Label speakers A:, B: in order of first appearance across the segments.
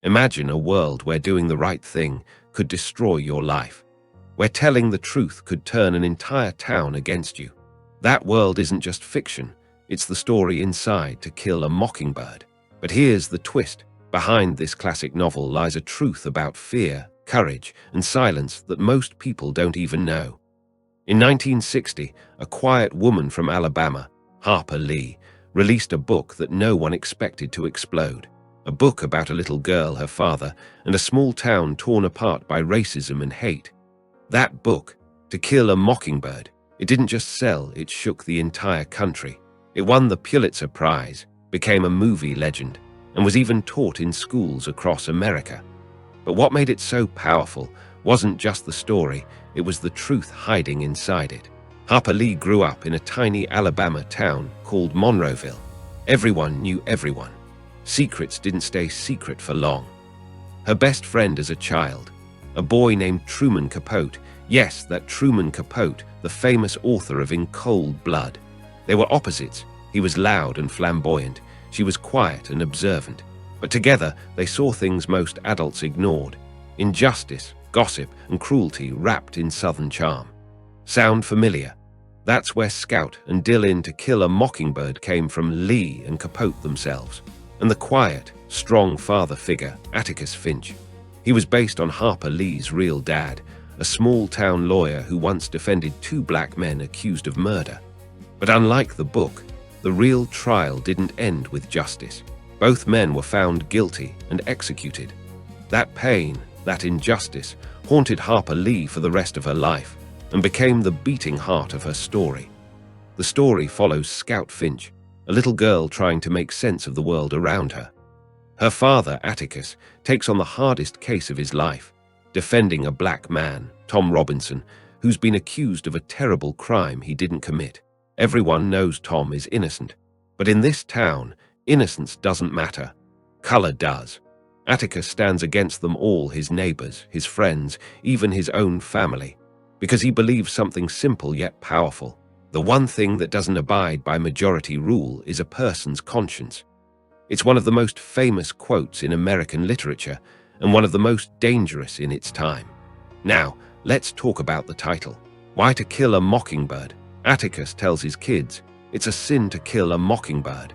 A: Imagine a world where doing the right thing could destroy your life, where telling the truth could turn an entire town against you. That world isn't just fiction, it's the story inside To Kill a Mockingbird. But here's the twist. Behind this classic novel lies a truth about fear, courage, and silence that most people don't even know. In 1960, a quiet woman from Alabama, Harper Lee, released a book that no one expected to explode. A book about a little girl, her father, and a small town torn apart by racism and hate. That book, To Kill a Mockingbird, it didn't just sell, it shook the entire country. It won the Pulitzer Prize, became a movie legend, and was even taught in schools across America. But what made it so powerful wasn't just the story, it was the truth hiding inside it. Harper Lee grew up in a tiny Alabama town called Monroeville. Everyone knew everyone. Secrets didn't stay secret for long. Her best friend as a child, a boy named Truman Capote, yes, that Truman Capote, the famous author of In Cold Blood. They were opposites. He was loud and flamboyant. She was quiet and observant. But together, they saw things most adults ignored. Injustice, gossip, and cruelty wrapped in Southern charm. Sound familiar? That's where Scout and Dill in To Kill a Mockingbird came from Lee and Capote themselves. And the quiet, strong father figure, Atticus Finch. He was based on Harper Lee's real dad, a small-town lawyer who once defended two black men accused of murder. But unlike the book, the real trial didn't end with justice. Both men were found guilty and executed. That pain, that injustice, haunted Harper Lee for the rest of her life and became the beating heart of her story. The story follows Scout Finch, a little girl trying to make sense of the world around her. Her father, Atticus, takes on the hardest case of his life, defending a black man, Tom Robinson, who's been accused of a terrible crime he didn't commit. Everyone knows Tom is innocent, but in this town, innocence doesn't matter. Color does. Atticus stands against them all, his neighbors, his friends, even his own family, because he believes something simple yet powerful. The one thing that doesn't abide by majority rule is a person's conscience. It's one of the most famous quotes in American literature and one of the most dangerous in its time. Now, let's talk about the title. Why To Kill a Mockingbird? Atticus tells his kids, it's a sin to kill a mockingbird,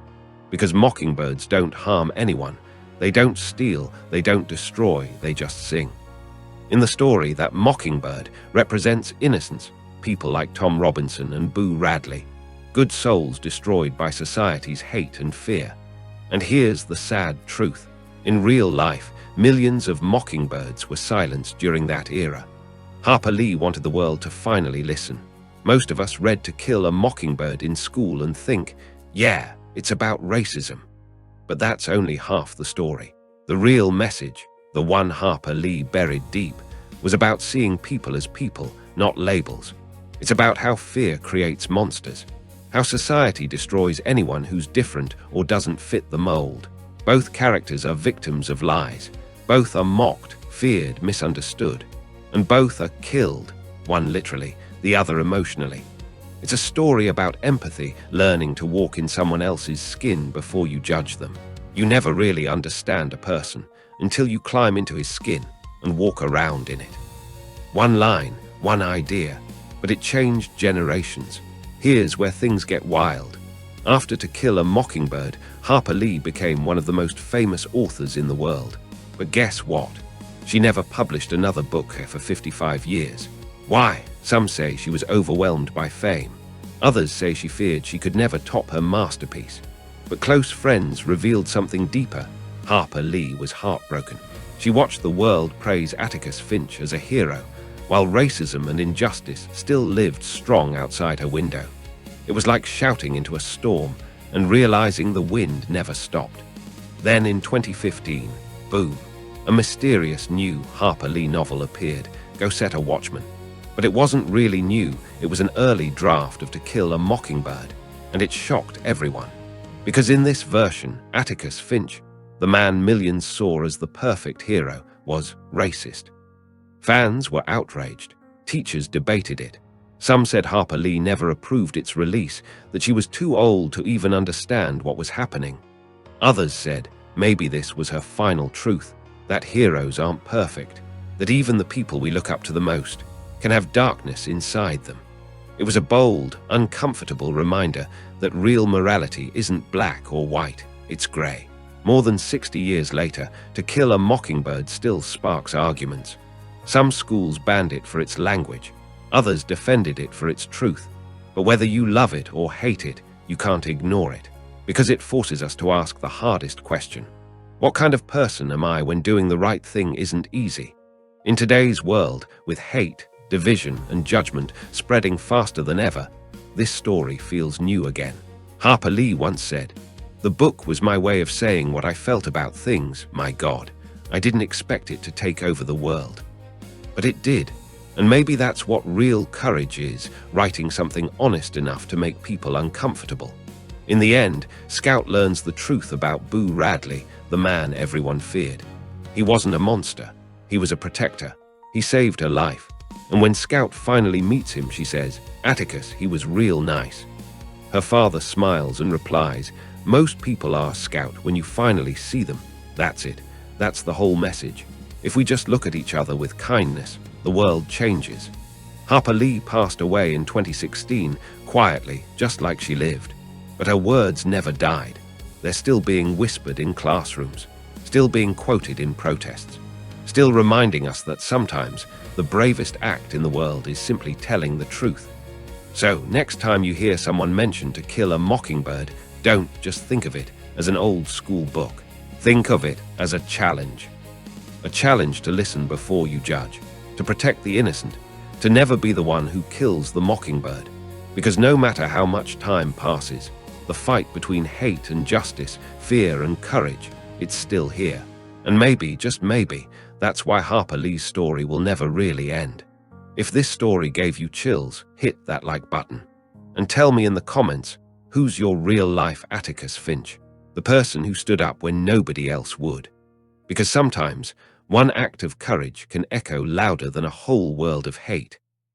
A: because mockingbirds don't harm anyone. They don't steal, they don't destroy, they just sing. In the story, that mockingbird represents innocence, people like Tom Robinson and Boo Radley, good souls destroyed by society's hate and fear. And here's the sad truth. In real life, millions of mockingbirds were silenced during that era. Harper Lee wanted the world to finally listen. Most of us read To Kill a Mockingbird in school and think, yeah, it's about racism. But that's only half the story. The real message, the one Harper Lee buried deep, was about seeing people as people, not labels. It's about how fear creates monsters, how society destroys anyone who's different or doesn't fit the mold. Both characters are victims of lies. Both are mocked, feared, misunderstood. And both are killed, one literally, the other emotionally. It's a story about empathy, learning to walk in someone else's skin before you judge them. You never really understand a person until you climb into his skin and walk around in it. One line, one idea, but it changed generations. Here's where things get wild. After To Kill a Mockingbird, Harper Lee became one of the most famous authors in the world. But guess what? She never published another book for 55 years. Why? Some say she was overwhelmed by fame. Others say she feared she could never top her masterpiece. But close friends revealed something deeper. Harper Lee was heartbroken. She watched the world praise Atticus Finch as a hero, while racism and injustice still lived strong outside her window. It was like shouting into a storm and realizing the wind never stopped. Then in 2015, boom, a mysterious new Harper Lee novel appeared, Go Set a Watchman. But it wasn't really new, it was an early draft of To Kill a Mockingbird, and it shocked everyone. Because in this version, Atticus Finch, the man millions saw as the perfect hero, was racist. Fans were outraged. Teachers debated it. Some said Harper Lee never approved its release, that she was too old to even understand what was happening. Others said maybe this was her final truth, that heroes aren't perfect, that even the people we look up to the most can have darkness inside them. It was a bold, uncomfortable reminder that real morality isn't black or white, it's grey. More than 60 years later, To Kill a Mockingbird still sparks arguments. Some schools banned it for its language, others defended it for its truth. But whether you love it or hate it, you can't ignore it, because it forces us to ask the hardest question. What kind of person am I when doing the right thing isn't easy? In today's world, with hate, division, and judgment spreading faster than ever, this story feels new again. Harper Lee once said, "The book was my way of saying what I felt about things, my God. I didn't expect it to take over the world." But it did, and maybe that's what real courage is, writing something honest enough to make people uncomfortable. In the end, Scout learns the truth about Boo Radley, the man everyone feared. He wasn't a monster, he was a protector. He saved her life. And when Scout finally meets him, she says, "Atticus, he was real nice." Her father smiles and replies, "Most people are, Scout, when you finally see them. That's it. That's the whole message. If we just look at each other with kindness, the world changes." Harper Lee passed away in 2016, quietly, just like she lived. But her words never died. They're still being whispered in classrooms, still being quoted in protests, still reminding us that sometimes the bravest act in the world is simply telling the truth. So, next time you hear someone mention To Kill a Mockingbird, don't just think of it as an old school book. Think of it as a challenge. A challenge to listen before you judge, to protect the innocent, to never be the one who kills the mockingbird. Because no matter how much time passes, the fight between hate and justice, fear and courage, it's still here. And maybe, just maybe, that's why Harper Lee's story will never really end. If this story gave you chills, hit that like button. And tell me in the comments, who's your real-life Atticus Finch? The person who stood up when nobody else would. Because sometimes, one act of courage can echo louder than a whole world of hate.